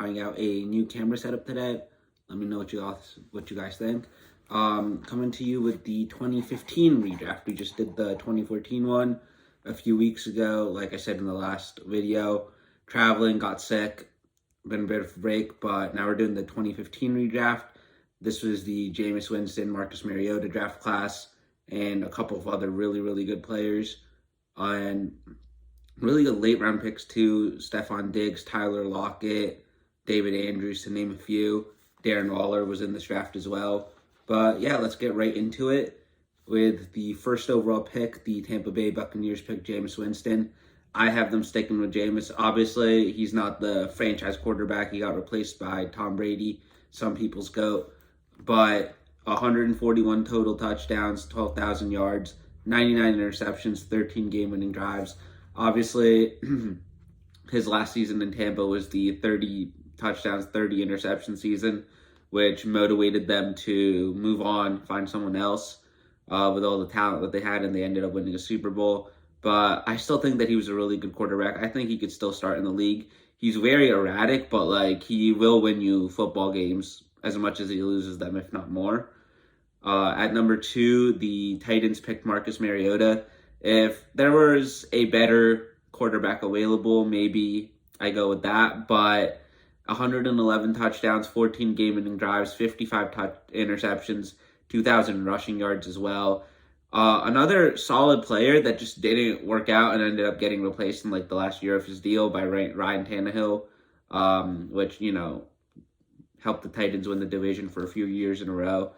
trying out a new camera setup today. Let me know what you guys think. Coming to you with the 2015 redraft. We just did the 2014 one a few weeks ago. Like I said in the last video, traveling, got sick, been a bit of a break, but now we're doing the 2015 redraft. This was the Jameis Winston, Marcus Mariota draft class, and a couple of other really, really good players. And really good late round picks too. Stephon Diggs, Tyler Lockett, David Andrews, to name a few. Darren Waller was in this draft as well. But yeah, let's get right into it. With the first overall pick, the Tampa Bay Buccaneers pick Jameis Winston. I have them sticking with Jameis. Obviously, he's not the franchise quarterback. He got replaced by Tom Brady, some people's GOAT. But 141 total touchdowns, 12,000 yards, 99 interceptions, 13 game-winning drives. Obviously, his last season in Tampa was the 30 touchdowns, 30 interception season, which motivated them to move on, find someone else with all the talent that they had, and they ended up winning a Super Bowl. But I still think that he was a really good quarterback. I think he could still start in the league. He's very erratic, but he will win you football games as much as he loses them, if not more. At number 2, the Titans picked Marcus Mariota. If there was a better quarterback available, maybe I go with that. But 111 touchdowns, 14 game-winning drives, 55 interceptions, 2,000 rushing yards as well. Another solid player that just didn't work out and ended up getting replaced in the last year of his deal by Ryan Tannehill, which, helped the Titans win the division for a few years in a row.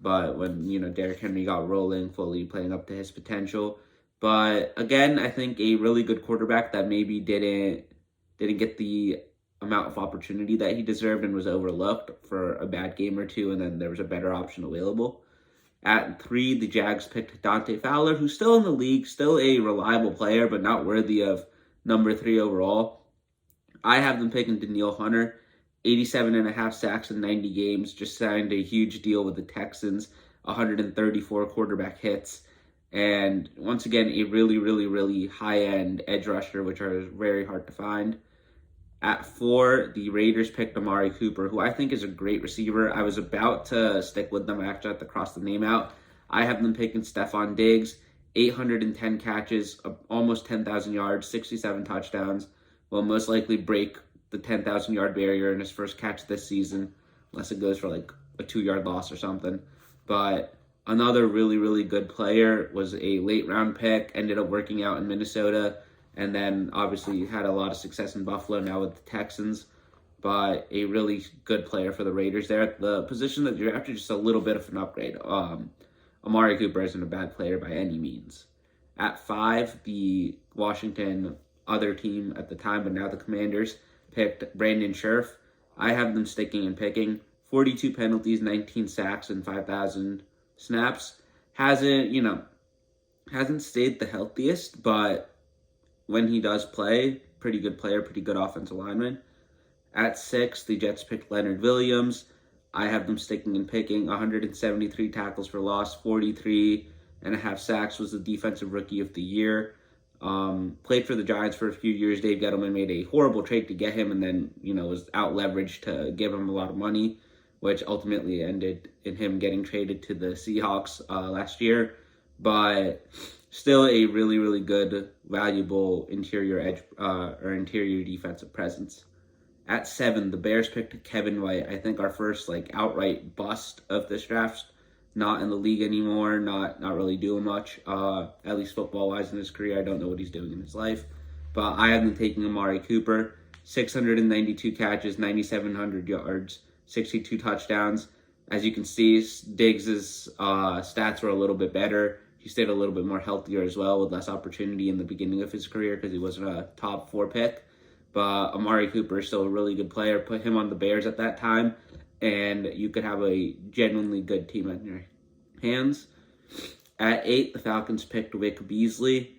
But when, Derrick Henry got rolling, fully playing up to his potential. But again, I think a really good quarterback that maybe didn't get the amount of opportunity that he deserved and was overlooked for a bad game or two, and then there was a better option available. At 3, the Jags picked Dante Fowler, who's still in the league, still a reliable player, but not worthy of number 3 overall. I have them picking Danielle Hunter, 87.5 sacks in 90 games, just signed a huge deal with the Texans, 134 quarterback hits. And once again, a really, really, really high-end edge rusher, which are very hard to find. At 4, the Raiders picked Amari Cooper, who I think is a great receiver. I was about to stick with them after I had to cross the name out. I have them picking Stephon Diggs, 810 catches, almost 10,000 yards, 67 touchdowns. Will most likely break the 10,000-yard barrier in his first catch this season, unless it goes for a 2-yard loss or something. But another really, really good player, was a late-round pick, ended up working out in Minnesota, and then obviously had a lot of success in Buffalo, now with the Texans. But a really good player for the Raiders there. The position that you're after, just a little bit of an upgrade. Amari Cooper isn't a bad player by any means. At 5, the Washington other team at the time, but now the Commanders, picked Brandon Scherff. I have them sticking and picking. 42 penalties, 19 sacks, and 5,000 snaps. Hasn't stayed the healthiest, but when he does play, pretty good player, pretty good offensive lineman. At 6, the Jets picked Leonard Williams. I have them sticking and picking. 173 tackles for loss, 43.5 sacks, was the defensive rookie of the year. Played for the Giants for a few years. Dave Gettleman made a horrible trade to get him, and then, was out leveraged to give him a lot of money, which ultimately ended in him getting traded to the Seahawks last year. But still a really, really good, valuable interior edge or interior defensive presence. At 7, the Bears picked Kevin White. I think our first outright bust of this draft. Not in the league anymore, not really doing much, at least football-wise in his career. I don't know what he's doing in his life. But I have been taking Amari Cooper, 692 catches, 9,700 yards, 62 touchdowns. As you can see, Diggs' stats were a little bit better. He stayed a little bit more healthier as well, with less opportunity in the beginning of his career because he wasn't a top 4 pick. But Amari Cooper is still a really good player. Put him on the Bears at that time, and you could have a genuinely good team in your hands. At 8, the Falcons picked Vic Beasley.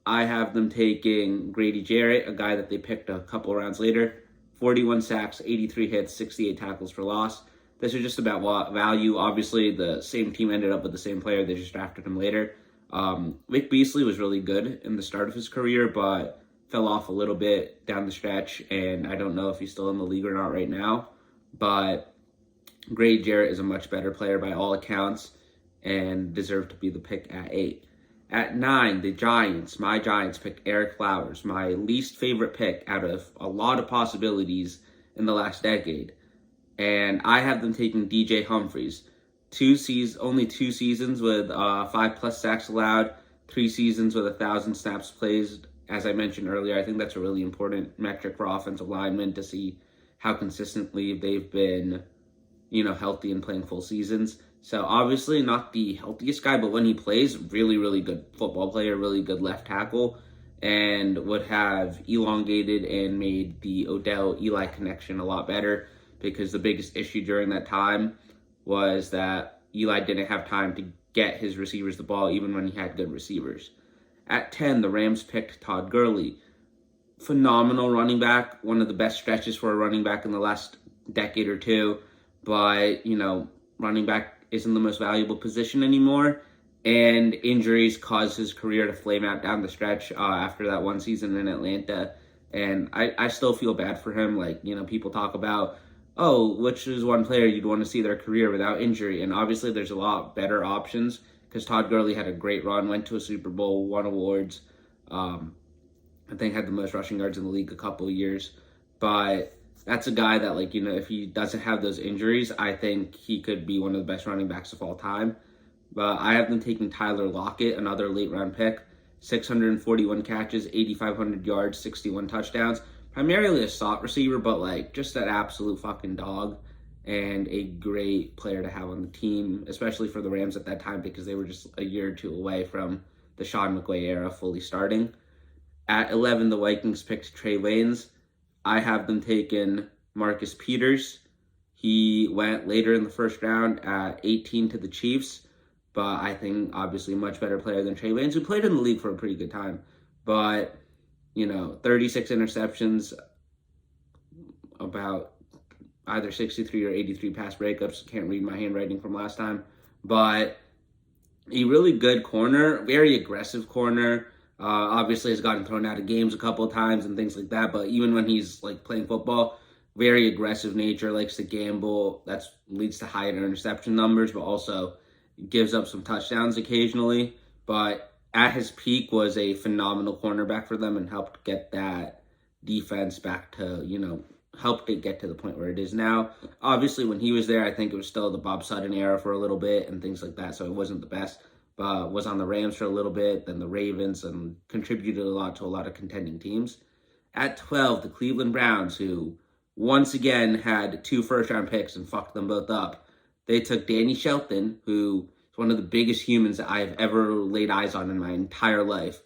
I have them taking Grady Jarrett, a guy that they picked a couple rounds later. 41 sacks, 83 hits, 68 tackles for loss. This is just about value. Obviously, the same team ended up with the same player. They just drafted him later. Vic Beasley was really good in the start of his career, but fell off a little bit down the stretch, and I don't know if he's still in the league or not right now. But Grady Jarrett is a much better player by all accounts and deserved to be the pick at 8. At 9, the Giants, my Giants, picked Eric Flowers, my least favorite pick out of a lot of possibilities in the last decade. And I have them taking DJ Humphries. Only 2 seasons with 5+ sacks allowed, 3 seasons with 1,000 snaps played. As I mentioned earlier, I think that's a really important metric for offensive linemen to see how consistently they've been, healthy and playing full seasons. So obviously not the healthiest guy, but when he plays, really, really good football player, really good left tackle, and would have elongated and made the Odell-Eli connection a lot better, because the biggest issue during that time was that Eli didn't have time to get his receivers the ball, even when he had good receivers. At 10, the Rams picked Todd Gurley. Phenomenal running back, one of the best stretches for a running back in the last decade or two, but, running back isn't the most valuable position anymore, and injuries caused his career to flame out down the stretch after that one season in Atlanta. And I still feel bad for him. People talk about, which is one player you'd want to see their career without injury, and obviously there's a lot better options, because Todd Gurley had a great run, went to a Super Bowl, won awards, I think had the most rushing yards in the league a couple of years, but that's a guy that, if he doesn't have those injuries, I think he could be one of the best running backs of all time. But I have them taking Tyler Lockett, another late-round pick, 641 catches, 8,500 yards, 61 touchdowns, primarily a slot receiver, but, just that absolute fucking dog, and a great player to have on the team, especially for the Rams at that time, because they were just a year or two away from the Sean McVay era fully starting. At 11, the Vikings picked Trey Waynes. I have them taking Marcus Peters. He went later in the first round at 18 to the Chiefs, but I think obviously a much better player than Trey Waynes, who played in the league for a pretty good time. But, 36 interceptions, about either 63 or 83 pass breakups. Can't read my handwriting from last time. But a really good corner, very aggressive corner. Obviously has gotten thrown out of games a couple of times and things like that, but even when he's playing football, very aggressive nature, likes to gamble. That leads to higher interception numbers, but also gives up some touchdowns occasionally. But at his peak was a phenomenal cornerback for them and helped get that defense back to, helped it get to the point where it is now. Obviously, when he was there, I think it was still the Bob Sutton era for a little bit and things like that, so it wasn't the best. Was on the Rams for a little bit, then the Ravens, and contributed a lot to a lot of contending teams. At 12, the Cleveland Browns, who once again had 2 first-round picks and fucked them both up. They took Danny Shelton, who is one of the biggest humans that I have ever laid eyes on in my entire life,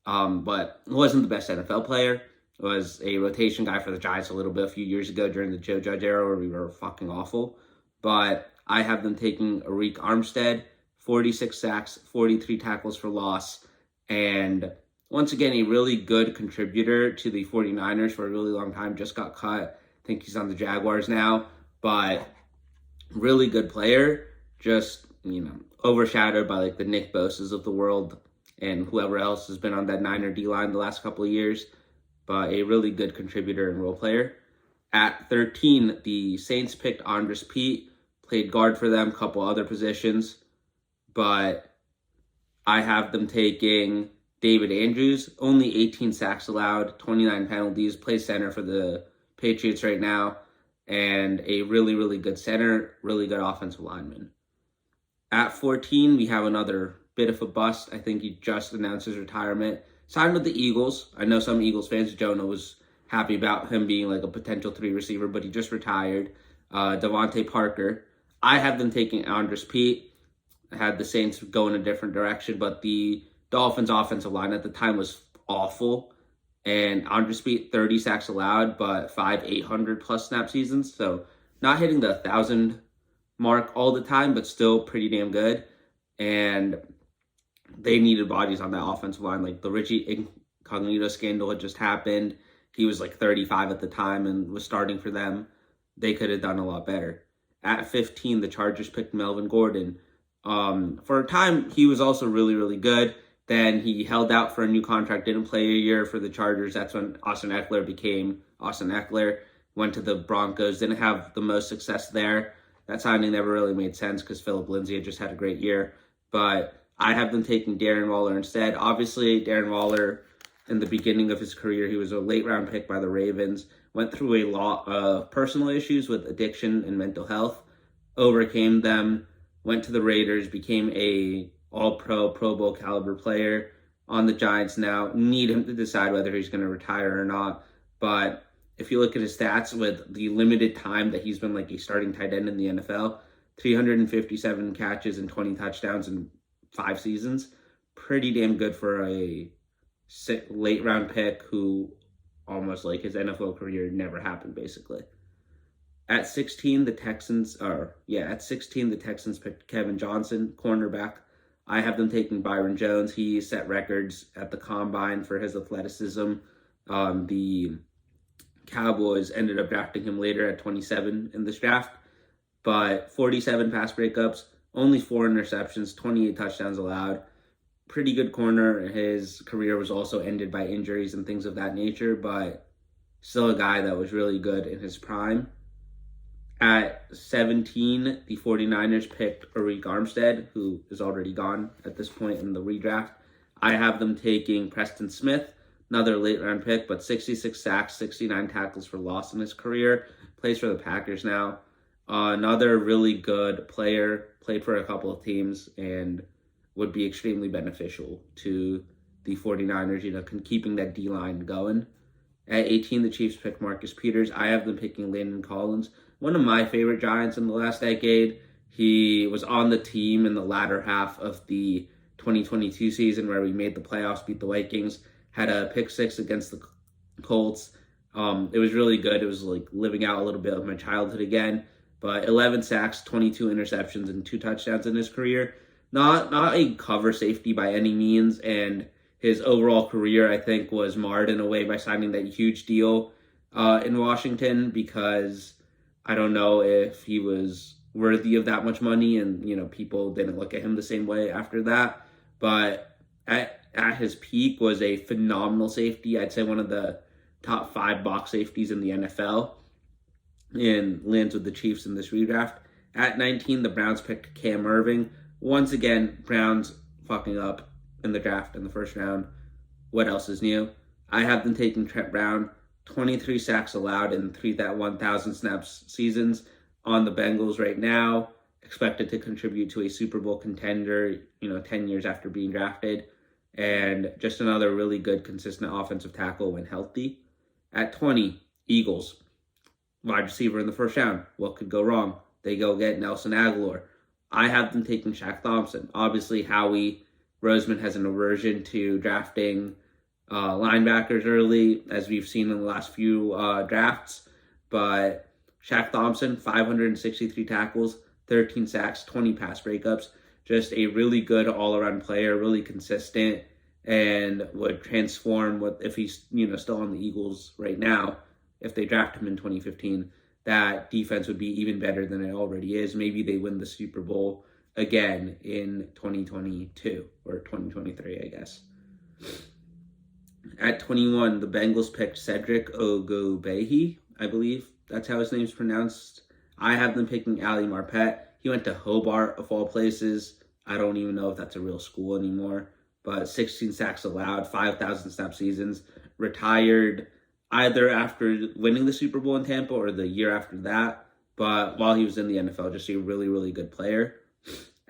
but wasn't the best NFL player. Was a rotation guy for the Giants a few years ago during the Joe Judge era where we were fucking awful. But I have them taking Arik Armstead, 46 sacks, 43 tackles for loss, and once again, a really good contributor to the 49ers for a really long time. Just got cut. I think he's on the Jaguars now, but really good player. Just, overshadowed by the Nick Bosas of the world and whoever else has been on that Niner D-line the last couple of years, but a really good contributor and role player. At 13, the Saints picked Andres Pete, played guard for them, couple other positions, but I have them taking David Andrews, only 18 sacks allowed, 29 penalties, plays center for the Patriots right now, and a really, really good center, really good offensive lineman. At 14, we have another bit of a bust. I think he just announced his retirement. Signed with the Eagles. I know some Eagles fans, Jonah was happy about him being a potential 3 receiver, but he just retired. Devontae Parker. I have them taking Andres Pete. I had the Saints go in a different direction, but the Dolphins' offensive line at the time was awful. And Andres Pete, 30 sacks allowed, but 5 800-plus snap seasons. So not hitting the 1,000 mark all the time, but still pretty damn good. And they needed bodies on that offensive line. The Richie Incognito scandal had just happened. He was 35 at the time and was starting for them. They could have done a lot better. At 15, the Chargers picked Melvin Gordon. For a time, he was also really, really good. Then he held out for a new contract, didn't play a year for the Chargers. That's when Austin Eckler became Austin Eckler. Went to the Broncos, didn't have the most success there. That signing never really made sense because Philip Lindsay had just had a great year. But I have them taking Darren Waller instead. Obviously, Darren Waller, in the beginning of his career, he was a late-round pick by the Ravens. Went through a lot of personal issues with addiction and mental health. Overcame them. Went to the Raiders. Became a all-pro, Pro Bowl caliber player on the Giants now. Need him to decide whether he's going to retire or not. But if you look at his stats with the limited time that he's been like a starting tight end in the NFL, 357 catches and 20 touchdowns in 5 seasons. Pretty damn good for a late round pick who almost like his NFL career never happened, basically. At 16, the Texans picked Kevin Johnson, cornerback. I have them taking Byron Jones. He set records at the combine for his athleticism. The Cowboys ended up drafting him later at 27 in this draft, but 47 pass breakups, only 4 interceptions, 28 touchdowns allowed. Pretty good corner. His career was also ended by injuries and things of that nature, but still a guy that was really good in his prime. At 17, the 49ers picked Arik Armstead, who is already gone at this point in the redraft. I have them taking Preston Smith, another late-round pick, but 66 sacks, 69 tackles for loss in his career. Plays for the Packers now. Another really good player, played for a couple of teams, and would be extremely beneficial to the 49ers, keeping that D-line going. At 18, the Chiefs picked Marcus Peters. I have them picking Landon Collins, one of my favorite Giants in the last decade. He was on the team in the latter half of the 2022 season where we made the playoffs, beat the Vikings, had a pick 6 against the Colts. It was really good. It was like living out a little bit of my childhood again. But 11 sacks, 22 interceptions, and 2 touchdowns in his career. Not a cover safety by any means, and his overall career, I think, was marred in a way by signing that huge deal in Washington, because I don't know if he was worthy of that much money, and people didn't look at him the same way after that. But at his peak was a phenomenal safety. I'd say one of the top 5 box safeties in the NFL, and lands with the Chiefs in this redraft. At 19, the Browns picked Cam Irving. Once again, Browns fucking up in the draft in the first round. What else is new? I have them taking Trent Brown. 23 sacks allowed in 1,000 snaps seasons on the Bengals right now. Expected to contribute to a Super Bowl contender, 10 years after being drafted. And just another really good, consistent offensive tackle when healthy. At 20, Eagles. Wide receiver in the first round. What could go wrong? They go get Nelson Aguilar. I have them taking Shaq Thompson. Obviously, Howie Roseman has an aversion to drafting linebackers early, as we've seen in the last few drafts. But Shaq Thompson, 563 tackles, 13 sacks, 20 pass breakups. Just a really good all-around player, really consistent, and would transform if he's still on the Eagles right now. If they draft him in 2015, that defense would be even better than it already is. Maybe they win the Super Bowl again in 2022 or 2023, I guess. At 21, the Bengals picked Cedric Ogbuehi, I believe that's how his name's pronounced. I have them picking Ali Marpet. He went to Hobart, of all places. I don't even know if that's a real school anymore. But 16 sacks allowed, 5,000 snap seasons. Retired either after winning the Super Bowl in Tampa or the year after that. But while he was in the NFL, just a really, really good player.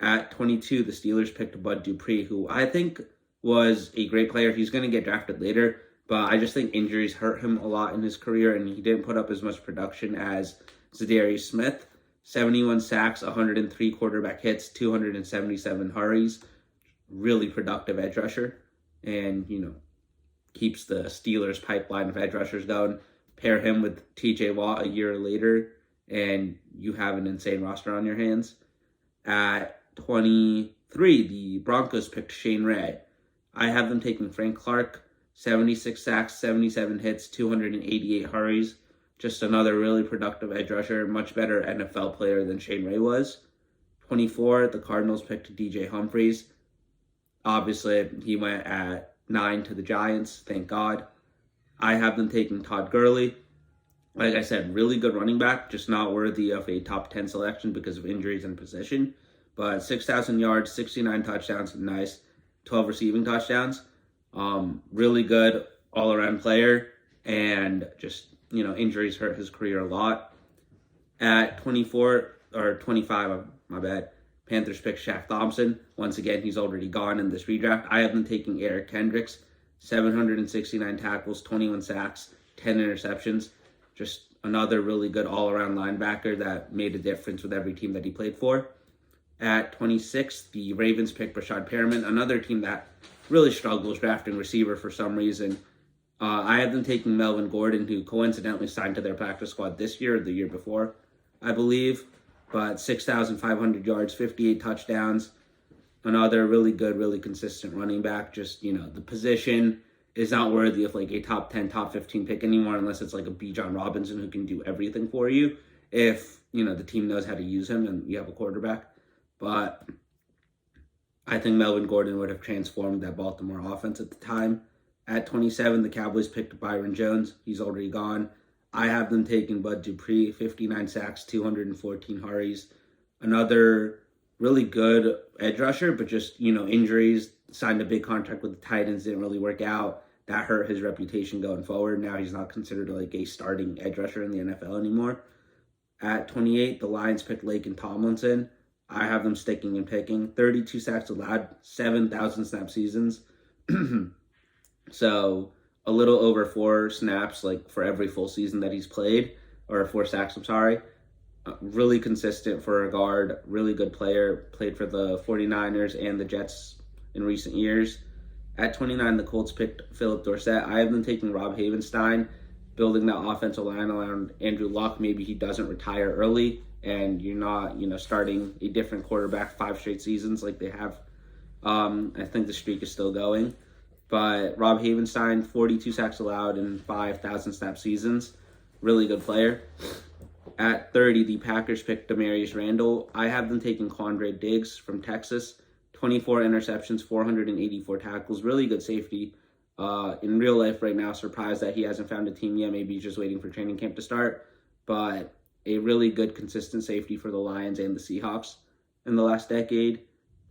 At 22, the Steelers picked Bud Dupree, who I think was a great player. He's going to get drafted later, but I just think injuries hurt him a lot in his career, and he didn't put up as much production as Zadarius Smith. 71 sacks, 103 quarterback hits, 277 hurries. Really productive edge rusher, and, keeps the Steelers' pipeline of edge rushers going. Pair him with TJ Watt a year later, and you have an insane roster on your hands. At 23, the Broncos picked Shane Ray. I have them taking Frank Clark, 76 sacks, 77 hits, 288 hurries. Just another really productive edge rusher, much better NFL player than Shane Ray was. 24, the Cardinals picked DJ Humphries. Obviously, he went at 9 to the Giants, thank God. I have them taking Todd Gurley. Like I said, really good running back, just not worthy of a top 10 selection because of injuries and position. But 6,000 yards, 69 touchdowns, nice. 12 receiving touchdowns. Really good all-around player. And just, injuries hurt his career a lot. At 24, or 25, my bad, Panthers pick Shaq Thompson. Once again, he's already gone in this redraft. I have them taking Eric Kendricks. 769 tackles, 21 sacks, 10 interceptions. Just another really good all-around linebacker that made a difference with every team that he played for. At 26, the Ravens picked Rashad Perriman, another team that really struggles drafting receiver for some reason. I have them taking Melvin Gordon, who coincidentally signed to their practice squad this year or the year before, I believe. But 6,500 yards, 58 touchdowns. Another really good, really consistent running back. Just, the position is not worthy of like a top 10, top 15 pick anymore unless it's like a Bijan Robinson who can do everything for you if, the team knows how to use him and you have a quarterback. But I think Melvin Gordon would have transformed that Baltimore offense at the time. At 27, the Cowboys picked Byron Jones. He's already gone. I have them taking Bud Dupree, 59 sacks, 214 hurries. Another really good edge rusher, but just, injuries. Signed a big contract with the Titans, didn't really work out. That hurt his reputation going forward. Now he's not considered like a starting edge rusher in the NFL anymore. At 28, the Lions picked Laken Tomlinson. I have them sticking and picking. 32 sacks allowed, 7,000 snap seasons. So a little over 4 snaps like for every full season that he's played, or 4 sacks, I'm sorry. Really consistent for a guard, really good player, played for the 49ers and the Jets in recent years. At 29, the Colts picked Philip Dorsett. I have them taking Rob Havenstein, building that offensive line around Andrew Luck. Maybe he doesn't retire early and you're not, starting a different quarterback 5 straight seasons like they have. I think the streak is still going. But Rob Havenstein, 42 sacks allowed in 5,000 snap seasons. Really good player. At 30, the Packers picked Demarius Randall. I have them taking Quandre Diggs from Texas. 24 interceptions, 484 tackles. Really good safety. In real life right now, surprised that he hasn't found a team yet. Maybe he's just waiting for training camp to start. But a really good, consistent safety for the Lions and the Seahawks in the last decade.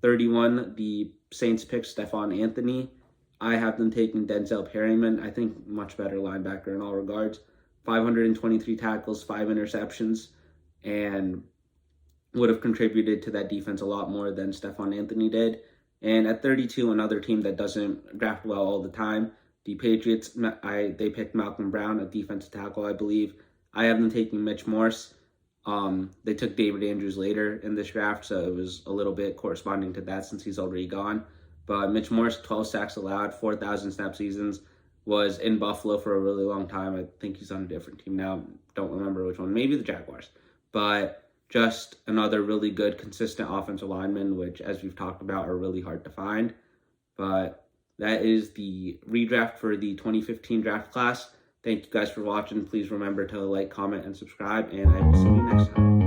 31, the Saints picked Stephon Anthony. I have them taking Denzel Perryman. I think much better linebacker in all regards. 523 tackles, 5 interceptions, and would have contributed to that defense a lot more than Stephon Anthony did. And at 32, another team that doesn't draft well all the time, the Patriots, they picked Malcolm Brown, a defensive tackle, I believe. I have them taking Mitch Morse. They took David Andrews later in this draft, so it was a little bit corresponding to that since he's already gone. But Mitch Morse, 12 sacks allowed, 4,000 snap seasons, was in Buffalo for a really long time. I think he's on a different team now. Don't remember which one. Maybe the Jaguars. But just another really good, consistent offensive lineman, which, as we've talked about, are really hard to find. But that is the redraft for the 2015 draft class. Thank you guys for watching. Please remember to like, comment, and subscribe, and I will see you next time.